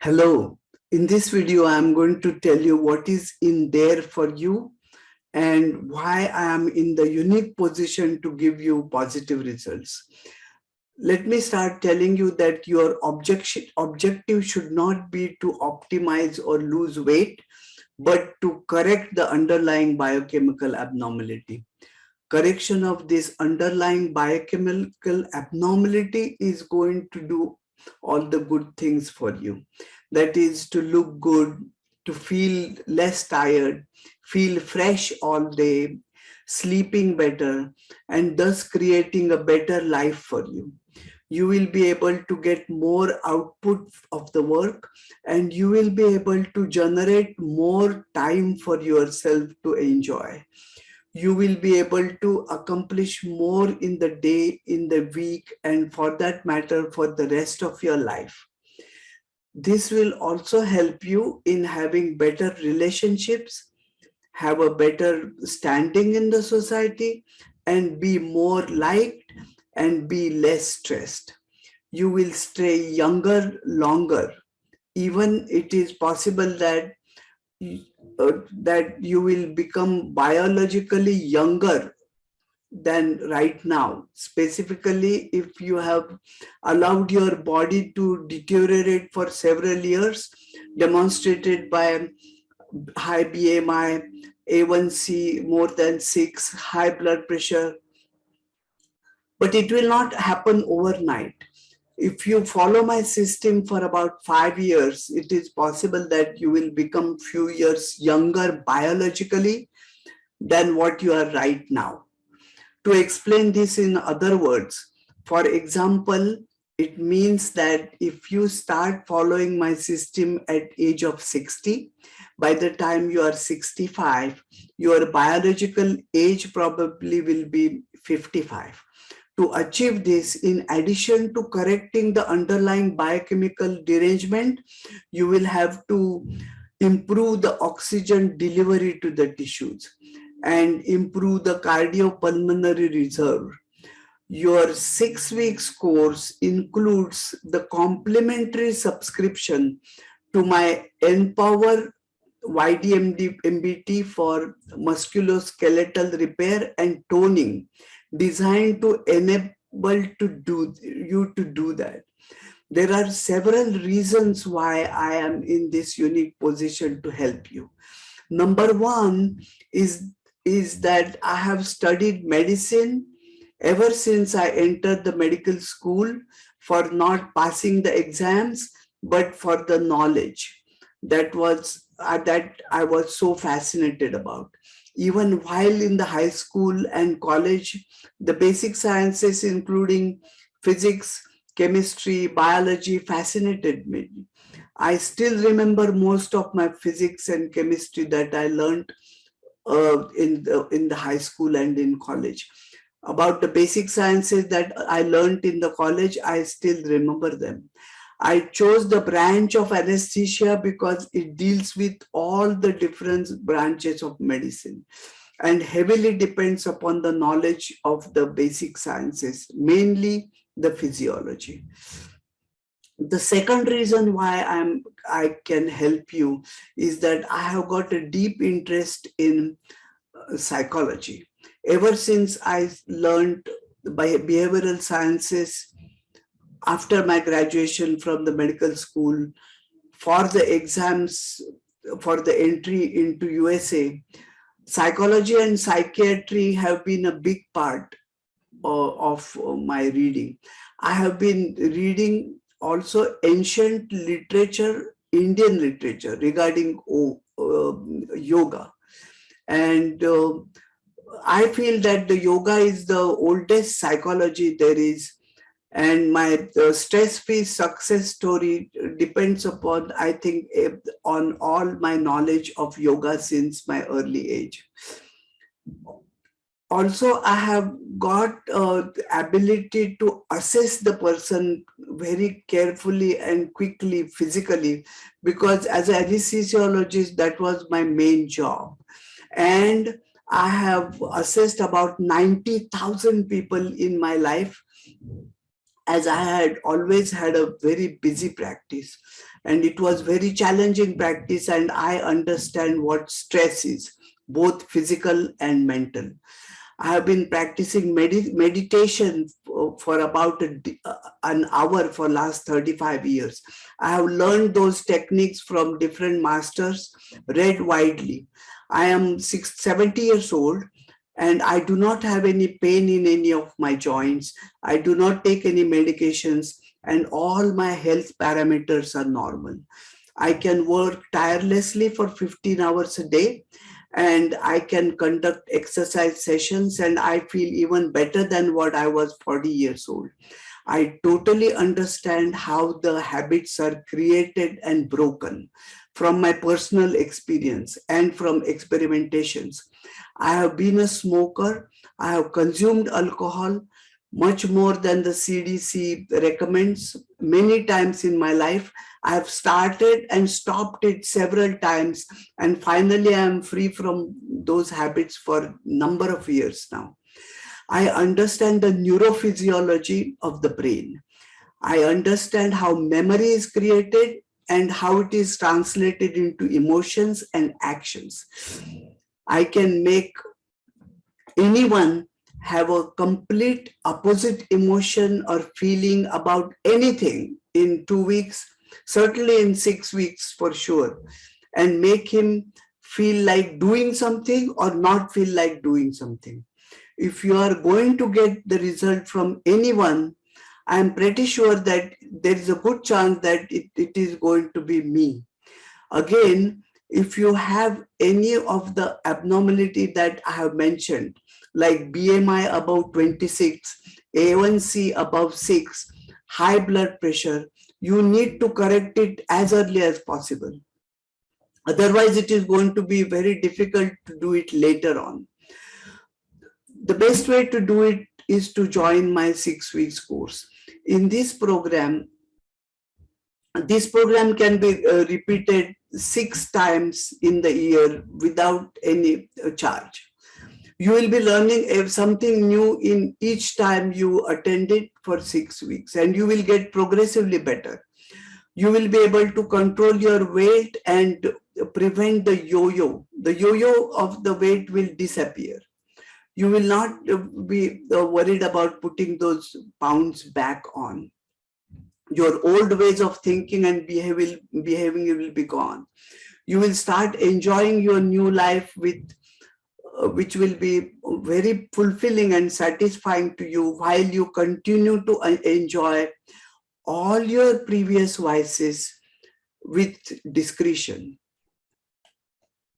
Hello, in this video, I'm going to tell you what is in there for you and why I am in the unique position to give you positive results. Let me start telling you that your objective should not be to optimize or lose weight, but to correct the underlying biochemical abnormality. Correction of this underlying biochemical abnormality is going to do all the good things for you. That is to look good, to feel less tired, feel fresh all day, sleeping better, and thus creating a better life for you. You will be able to get more output of the work, and you will be able to generate more time for yourself to enjoy. You will be able to accomplish more in the day, in the week, and for that matter, for the rest of your life. This will also help you in having better relationships, have a better standing in the society, and be more liked and be less stressed. You will stay younger longer. Even it is possible that you will become biologically younger than right now, specifically if you have allowed your body to deteriorate for several years, demonstrated by high BMI, A1C more than 6, high blood pressure. But it will not happen overnight. If you follow my system for about 5 years, it is possible that you will become few years younger biologically than what you are right now. To explain this in other words, for example, it means that if you start following my system at age of 60, by the time you are 65, your biological age probably will be 55. To achieve this, in addition to correcting the underlying biochemical derangement, you will have to improve the oxygen delivery to the tissues and improve the cardiopulmonary reserve. Your 6 weeks course includes the complimentary subscription to my Empower YDMBT for musculoskeletal repair and toning, designed to enable you to do that. There are several reasons why I am in this unique position to help you. Number one is that I have studied medicine ever since I entered the medical school for not passing the exams, but for the knowledge that I was so fascinated about. Even while in the high school and college, the basic sciences, including physics, chemistry, biology, fascinated me. I still remember most of my physics and chemistry that I learned in the high school and in college. About the basic sciences that I learned in the college, I still remember them. I chose the branch of anesthesia because it deals with all the different branches of medicine and heavily depends upon the knowledge of the basic sciences, mainly the physiology. The second reason why I can help you is that I have got a deep interest in psychology. Ever since I learned by behavioral sciences after my graduation from the medical school for the exams for the entry into USA, psychology and psychiatry have been a big part of my reading. I have been reading also ancient literature, Indian literature regarding yoga. And I feel that the yoga is the oldest psychology there is. And my stress-free success story depends upon, I think, on all my knowledge of yoga since my early age. Also, I have got the ability to assess the person very carefully and quickly physically, because as an anesthesiologist, that was my main job. And I have assessed about 90,000 people in my life. as I had always had a very busy practice, and it was very challenging practice, and I understand what stress is, both physical and mental. I have been practicing meditation for about an hour for last 35 years. I have learned those techniques from different masters, read widely. I am 70 years old, and I do not have any pain in any of my joints. I do not take any medications, and all my health parameters are normal. I can work tirelessly for 15 hours a day, and I can conduct exercise sessions, and I feel even better than what I was 40 years old. I totally understand how the habits are created and broken from my personal experience and from experimentations. I have been a smoker. I have consumed alcohol much more than the CDC recommends many times in my life. I have started and stopped it several times, and finally I am free from those habits for a number of years now. I understand the neurophysiology of the brain. I understand how memory is created and how it is translated into emotions and actions. I can make anyone have a complete opposite emotion or feeling about anything in 2 weeks, certainly in 6 weeks for sure, and make him feel like doing something or not feel like doing something. If you are going to get the result from anyone, I'm pretty sure that there is a good chance that it is going to be me. Again, if you have any of the abnormality that I have mentioned, like BMI above 26, A1C above 6, high blood pressure, you need to correct it as early as possible. Otherwise, it is going to be very difficult to do it later on. The best way to do it is to join my 6 weeks course. In this program can be repeated 6 times in the year without any charge. You will be learning something new in each time you attend it for 6 weeks, and you will get progressively better. You will be able to control your weight and prevent the yo-yo. The yo-yo of the weight will disappear. You will not be worried about putting those pounds back on. Your old ways of thinking and behaving will be gone. You will start enjoying your new life which will be very fulfilling and satisfying to you, while you continue to enjoy all your previous vices with discretion.